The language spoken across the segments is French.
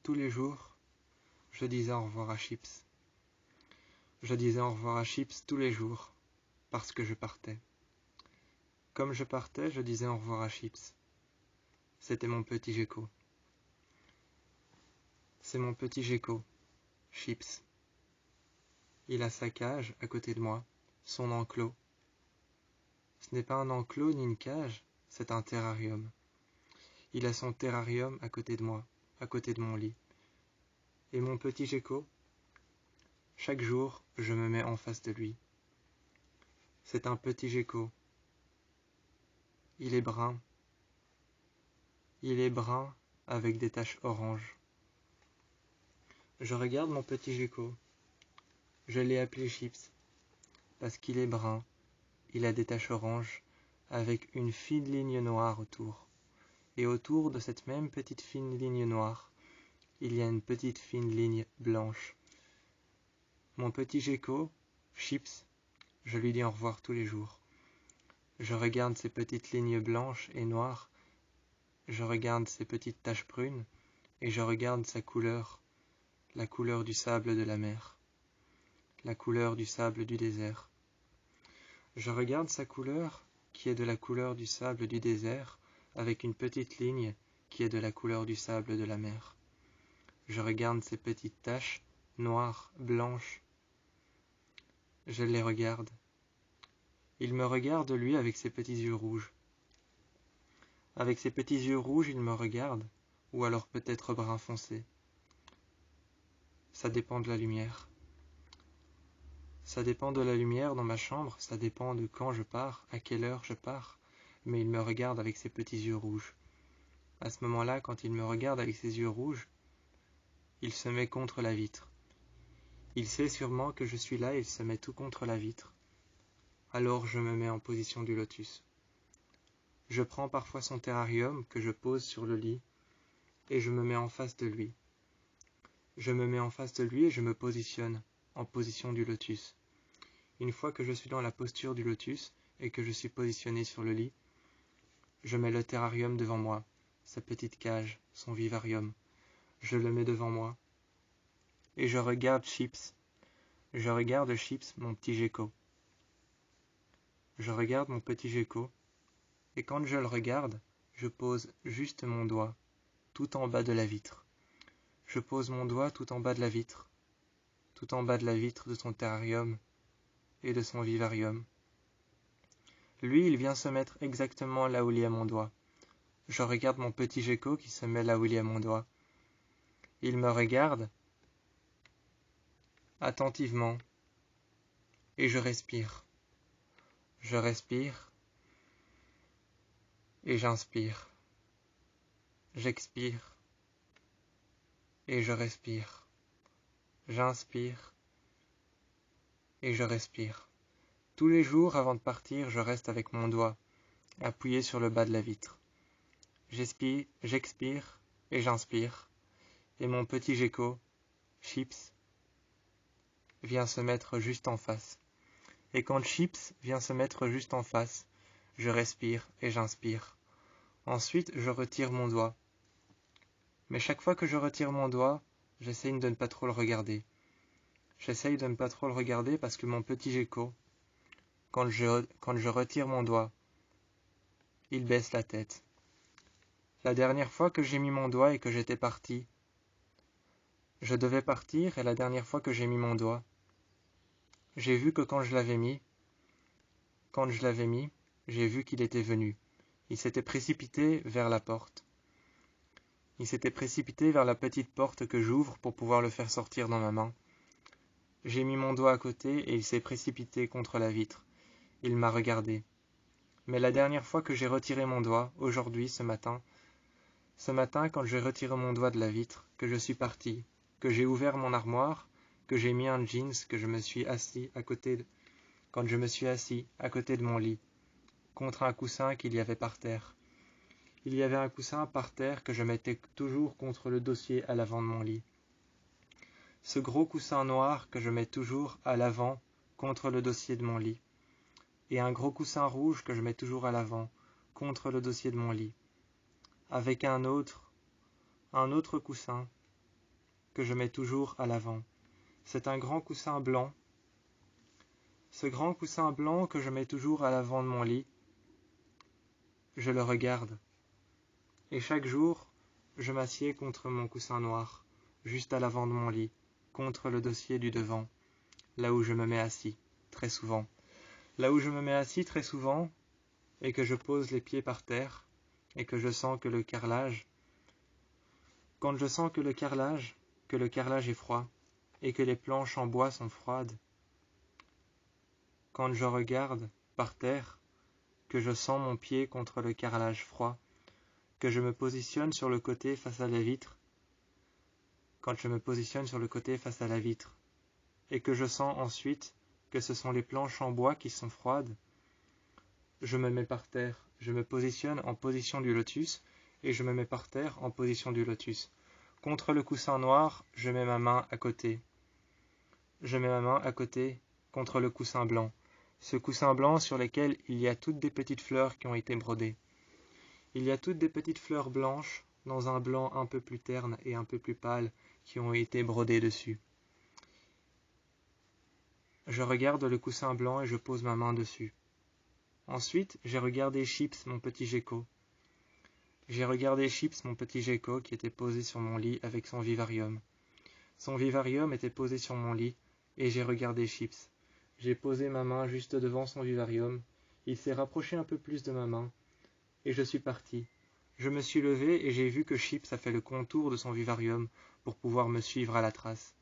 tous les jours, je disais au revoir à Chips. Je disais au revoir à Chips tous les jours, parce que je partais. Comme je partais, je disais au revoir à Chips. C'était mon petit gecko. C'est mon petit gecko, Chips. Il a sa cage à côté de moi, son enclos. Ce n'est pas un enclos ni une cage, c'est un terrarium. Il a son terrarium à côté de moi, à côté de mon lit. Et mon petit gecko, chaque jour, je me mets en face de lui. C'est un petit gecko. Il est brun. Il est brun avec des taches oranges. Je regarde mon petit gecko. Je l'ai appelé Chips, parce qu'il est brun. Il a des taches oranges avec une fine ligne noire autour. Et autour de cette même petite fine ligne noire, il y a une petite fine ligne blanche. Mon petit gecko, Chips, je lui dis au revoir tous les jours. Je regarde ces petites lignes blanches et noires, je regarde ces petites taches brunes, et je regarde sa couleur, la couleur du sable de la mer, la couleur du sable du désert. Je regarde sa couleur, qui est de la couleur du sable du désert, avec une petite ligne qui est de la couleur du sable de la mer. Je regarde ces petites taches, noires, blanches. Je les regarde. Il me regarde, lui, avec ses petits yeux rouges. Avec ses petits yeux rouges, il me regarde, ou alors peut-être brun foncé. Ça dépend de la lumière. Ça dépend de la lumière dans ma chambre, ça dépend de quand je pars, à quelle heure je pars, mais il me regarde avec ses petits yeux rouges. À ce moment-là, quand il me regarde avec ses yeux rouges, il se met contre la vitre. Il sait sûrement que je suis là et il se met tout contre la vitre. Alors je me mets en position du lotus. Je prends parfois son terrarium que je pose sur le lit et je me mets en face de lui. Je me mets en face de lui et je me positionne en position du lotus. Une fois que je suis dans la posture du lotus et que je suis positionné sur le lit, je mets le terrarium devant moi, sa petite cage, son vivarium. Je le mets devant moi et je regarde Chips. Je regarde Chips, mon petit gecko. Je regarde mon petit gecko et quand je le regarde, je pose juste mon doigt tout en bas de la vitre. Je pose mon doigt tout en bas de la vitre, tout en bas de la vitre de son terrarium et de son vivarium. Lui, il vient se mettre exactement là où il y a mon doigt. Je regarde mon petit gecko qui se met là où il y a mon doigt. Il me regarde attentivement et je respire. Je respire et j'inspire. J'expire et je respire. J'inspire et je respire. Tous les jours avant de partir, je reste avec mon doigt appuyé sur le bas de la vitre. J'expire et j'inspire. Et mon petit gecko, Chips, vient se mettre juste en face. Et quand Chips vient se mettre juste en face, je respire et j'inspire. Ensuite, je retire mon doigt. Mais chaque fois que je retire mon doigt, j'essaye de ne pas trop le regarder. J'essaye de ne pas trop le regarder parce que mon petit gecko, quand je retire mon doigt, il baisse la tête. La dernière fois que j'ai mis mon doigt et que j'étais parti, je devais partir et la dernière fois que j'ai mis mon doigt, j'ai vu que quand je l'avais mis, j'ai vu qu'il était venu. Il s'était précipité vers la porte. Il s'était précipité vers la petite porte que j'ouvre pour pouvoir le faire sortir dans ma main. J'ai mis mon doigt à côté et il s'est précipité contre la vitre. Il m'a regardé. Mais la dernière fois que j'ai retiré mon doigt, aujourd'hui, ce matin, quand j'ai retiré mon doigt de la vitre, que je suis parti, que j'ai ouvert mon armoire, que j'ai mis un jeans, que je me suis assis quand je me suis assis à côté de mon lit, contre un coussin qu'il y avait par terre. Il y avait un coussin par terre que je mettais toujours contre le dossier à l'avant de mon lit. Ce gros coussin noir que je mets toujours à l'avant contre le dossier de mon lit. Et un gros coussin rouge que je mets toujours à l'avant contre le dossier de mon lit. Avec un autre coussin que je mets toujours à l'avant. C'est un grand coussin blanc. Ce grand coussin blanc que je mets toujours à l'avant de mon lit, je le regarde. Et chaque jour, je m'assieds contre mon coussin noir, juste à l'avant de mon lit, contre le dossier du devant, là où je me mets assis, très souvent. Là où je me mets assis très souvent, et que je pose les pieds par terre, et que je sens que le carrelage, quand je sens que le carrelage est froid, et que les planches en bois sont froides, quand je regarde par terre, que je sens mon pied contre le carrelage froid, que je me positionne sur le côté face à la vitre, quand je me positionne sur le côté face à la vitre, et que je sens ensuite que ce sont les planches en bois qui sont froides, je me mets par terre, je me positionne en position du lotus, et je me mets par terre en position du lotus. Contre le coussin noir, je mets ma main à côté. Je mets ma main à côté contre le coussin blanc. Ce coussin blanc sur lequel il y a toutes des petites fleurs qui ont été brodées. Il y a toutes des petites fleurs blanches, dans un blanc un peu plus terne et un peu plus pâle, qui ont été brodées dessus. Je regarde le coussin blanc et je pose ma main dessus. Ensuite, j'ai regardé Chips, mon petit gecko. J'ai regardé Chips, mon petit gecko, qui était posé sur mon lit avec son vivarium. Son vivarium était posé sur mon lit, et j'ai regardé Chips. J'ai posé ma main juste devant son vivarium. Il s'est rapproché un peu plus de ma main, et je suis parti. Je me suis levé et j'ai vu que Chips a fait le contour de son vivarium pour pouvoir me suivre à la trace.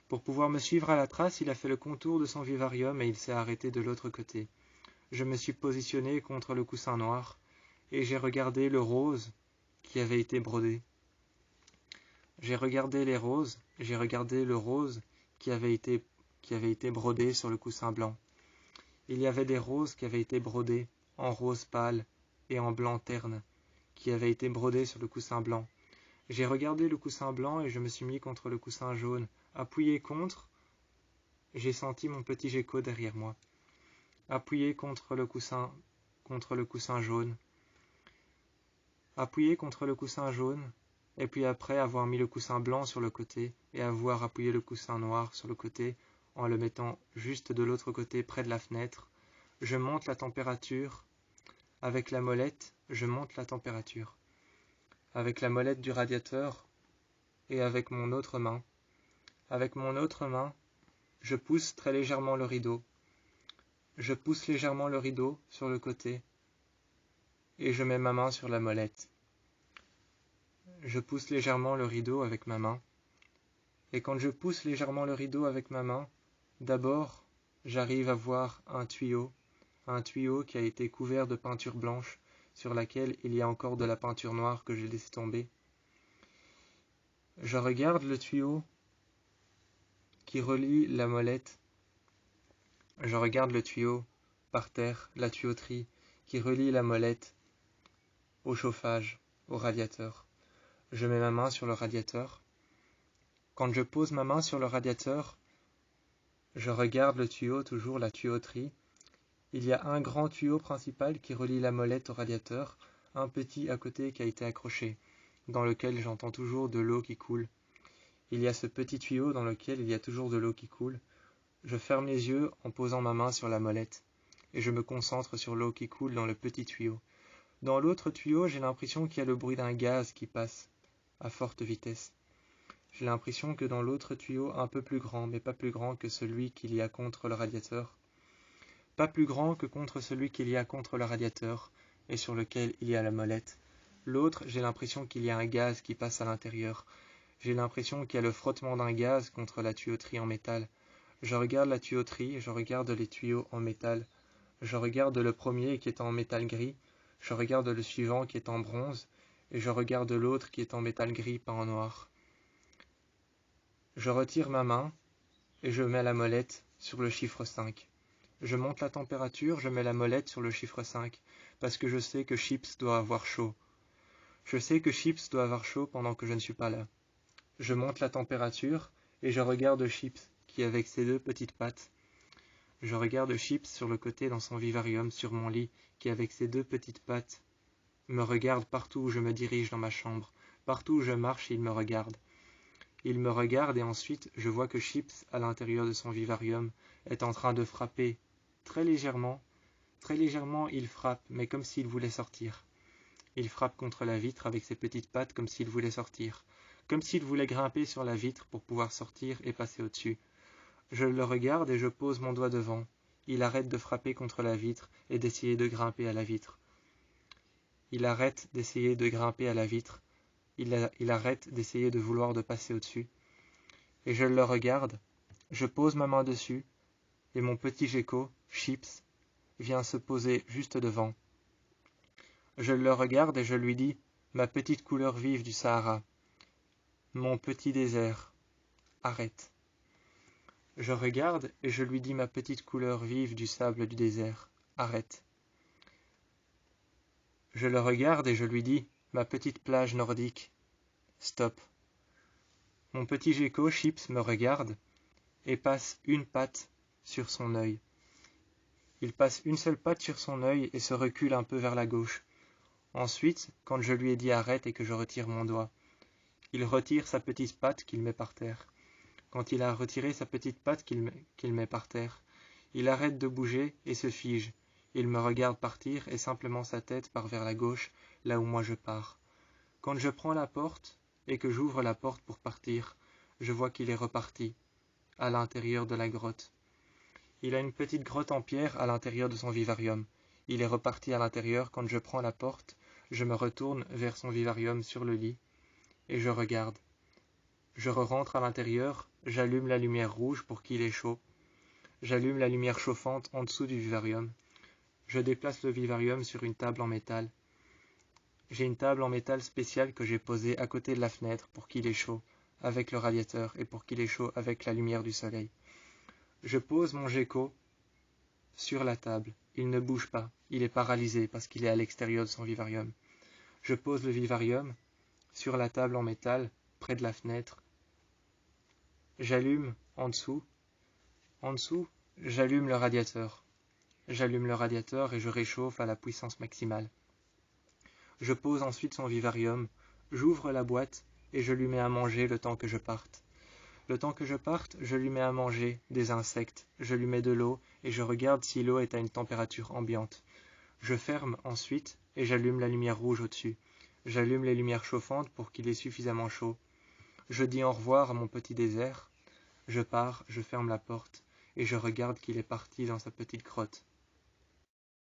Pour pouvoir me suivre à la trace, il a fait le contour de son vivarium et il s'est arrêté de l'autre côté. Je me suis positionné contre le coussin noir, et j'ai regardé le rose qui avait été brodé. J'ai regardé les roses, j'ai regardé le rose qui avait été brodé sur le coussin blanc. Il y avait des roses qui avaient été brodées en rose pâle et en blanc terne, qui avaient été brodées sur le coussin blanc. J'ai regardé le coussin blanc et je me suis mis contre le coussin jaune. Appuyé contre, j'ai senti mon petit gecko derrière moi. Appuyé contre le coussin jaune. Appuyé contre le coussin jaune, et puis après avoir mis le coussin blanc sur le côté et avoir appuyé le coussin noir sur le côté en le mettant juste de l'autre côté près de la fenêtre, je monte la température. Avec la molette, je monte la température. Avec la molette du radiateur et avec mon autre main, je pousse très légèrement le rideau. Je pousse légèrement le rideau sur le côté et je mets ma main sur la molette. Je pousse légèrement le rideau avec ma main. Et quand je pousse légèrement le rideau avec ma main, d'abord, j'arrive à voir un tuyau qui a été couvert de peinture blanche, sur laquelle il y a encore de la peinture noire que j'ai laissé tomber. Je regarde le tuyau qui relie la molette. Je regarde le tuyau par terre, la tuyauterie qui relie la molette au chauffage, au radiateur. Je mets ma main sur le radiateur. Quand je pose ma main sur le radiateur, je regarde le tuyau, toujours la tuyauterie. Il y a un grand tuyau principal qui relie la molette au radiateur, un petit à côté qui a été accroché, dans lequel j'entends toujours de l'eau qui coule. Il y a ce petit tuyau dans lequel il y a toujours de l'eau qui coule. Je ferme les yeux en posant ma main sur la molette, et je me concentre sur l'eau qui coule dans le petit tuyau. Dans l'autre tuyau, j'ai l'impression qu'il y a le bruit d'un gaz qui passe à forte vitesse. J'ai l'impression que dans l'autre tuyau, un peu plus grand, mais pas plus grand que celui qu'il y a contre le radiateur, pas plus grand que contre celui qu'il y a contre le radiateur et sur lequel il y a la molette. L'autre, j'ai l'impression qu'il y a un gaz qui passe à l'intérieur. J'ai l'impression qu'il y a le frottement d'un gaz contre la tuyauterie en métal. Je regarde la tuyauterie, je regarde les tuyaux en métal. Je regarde le premier qui est en métal gris, je regarde le suivant qui est en bronze, et je regarde l'autre qui est en métal gris peint en noir. Je retire ma main et je mets la molette sur le chiffre 5. Je monte la température, je mets la molette sur le chiffre 5, parce que je sais que Chips doit avoir chaud. Je sais que Chips doit avoir chaud pendant que je ne suis pas là. Je monte la température et je regarde Chips qui, avec ses deux petites pattes, je regarde Chips sur le côté dans son vivarium sur mon lit, qui avec ses deux petites pattes me regarde partout où je me dirige dans ma chambre. Partout où je marche, il me regarde. Il me regarde et ensuite je vois que Chips, à l'intérieur de son vivarium, est en train de frapper. Très légèrement il frappe, mais comme s'il voulait sortir. Il frappe contre la vitre avec ses petites pattes comme s'il voulait sortir, comme s'il voulait grimper sur la vitre pour pouvoir sortir et passer au-dessus. Je le regarde et je pose mon doigt devant. Il arrête de frapper contre la vitre et d'essayer de grimper à la vitre. Il arrête d'essayer de grimper à la vitre. Il arrête d'essayer de vouloir de passer au-dessus. Et je le regarde, je pose ma main dessus, et mon petit gecko, Chips, vient se poser juste devant. Je le regarde et je lui dis, ma petite couleur vive du Sahara, mon petit désert, arrête. Je regarde et je lui dis, ma petite couleur vive du sable du désert, arrête. Je le regarde et je lui dis, ma petite plage nordique, stop. Mon petit gecko, Chips, me regarde et passe une patte sur son œil. Il passe une seule patte sur son œil et se recule un peu vers la gauche. Ensuite, quand je lui ai dit arrête et que je retire mon doigt, il retire sa petite patte qu'il met par terre. Quand il a retiré sa petite patte qu'il met par terre, il arrête de bouger et se fige. Il me regarde partir et simplement sa tête part vers la gauche, là où moi je pars. Quand je prends la porte et que j'ouvre la porte pour partir, je vois qu'il est reparti, à l'intérieur de la grotte. Il a une petite grotte en pierre à l'intérieur de son vivarium. Il est reparti à l'intérieur. Quand je prends la porte, je me retourne vers son vivarium sur le lit et je regarde. Je rentre à l'intérieur, j'allume la lumière rouge pour qu'il ait chaud. J'allume la lumière chauffante en dessous du vivarium. Je déplace le vivarium sur une table en métal. J'ai une table en métal spéciale que j'ai posée à côté de la fenêtre pour qu'il ait chaud avec le radiateur et pour qu'il ait chaud avec la lumière du soleil. Je pose mon gecko sur la table. Il ne bouge pas. Il est paralysé parce qu'il est à l'extérieur de son vivarium. Je pose le vivarium sur la table en métal près de la fenêtre. J'allume en dessous, j'allume le radiateur. J'allume le radiateur et je réchauffe à la puissance maximale. Je pose ensuite son vivarium, j'ouvre la boîte et je lui mets à manger le temps que je parte. Le temps que je parte, je lui mets à manger des insectes, je lui mets de l'eau et je regarde si l'eau est à une température ambiante. Je ferme ensuite et j'allume la lumière rouge au-dessus. J'allume les lumières chauffantes pour qu'il ait suffisamment chaud. Je dis au revoir à mon petit désert. Je pars, je ferme la porte et je regarde qu'il est parti dans sa petite grotte.